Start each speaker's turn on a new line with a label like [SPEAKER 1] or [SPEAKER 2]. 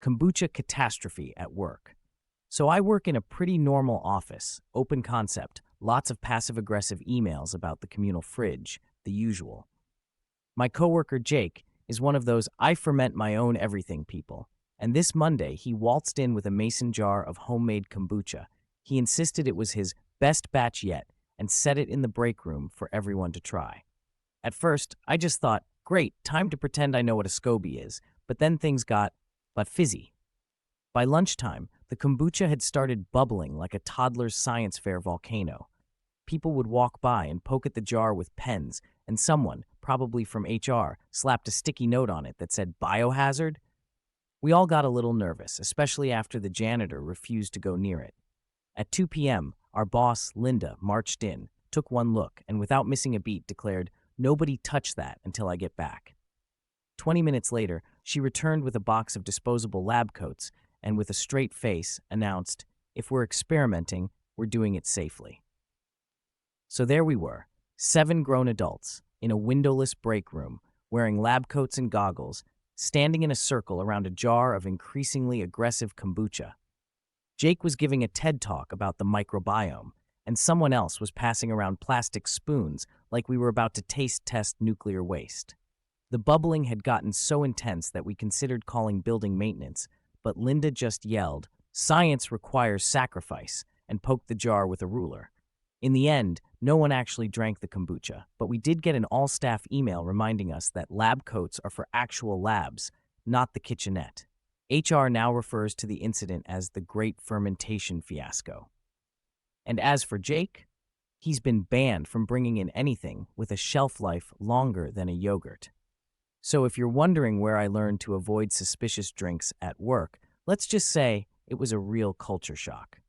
[SPEAKER 1] Kombucha catastrophe at work. So I work in a pretty normal office, open concept, lots of passive-aggressive emails about the communal fridge, the usual. My coworker Jake is one of those I ferment my own everything people, and this Monday he waltzed in with a mason jar of homemade kombucha. He insisted it was his best batch yet and set it in the break room for everyone to try. At first, I just thought, great, time to pretend I know what a SCOBY is, but then things got fizzy. By lunchtime, the kombucha had started bubbling like a toddler's science fair volcano. People would walk by and poke at the jar with pens, and someone, probably from HR, slapped a sticky note on it that said biohazard. We all got a little nervous, especially after the janitor refused to go near it. At 2 p.m., our boss, Linda, marched in, took one look, and without missing a beat declared, "Nobody touch that until I get back." 20 minutes later, she returned with a box of disposable lab coats and with a straight face announced, "If we're experimenting, we're doing it safely." So there we were, 7 grown adults in a windowless break room, wearing lab coats and goggles, standing in a circle around a jar of increasingly aggressive kombucha. Jake was giving a TED talk about the microbiome, and someone else was passing around plastic spoons like we were about to taste test nuclear waste. The bubbling had gotten so intense that we considered calling building maintenance, but Linda just yelled, "Science requires sacrifice," and poked the jar with a ruler. In the end, no one actually drank the kombucha, but we did get an all-staff email reminding us that lab coats are for actual labs, not the kitchenette. HR now refers to the incident as the Great Fermentation Fiasco. And as for Jake, he's been banned from bringing in anything with a shelf life longer than a yogurt. So if you're wondering where I learned to avoid suspicious drinks at work, let's just say it was a real culture shock.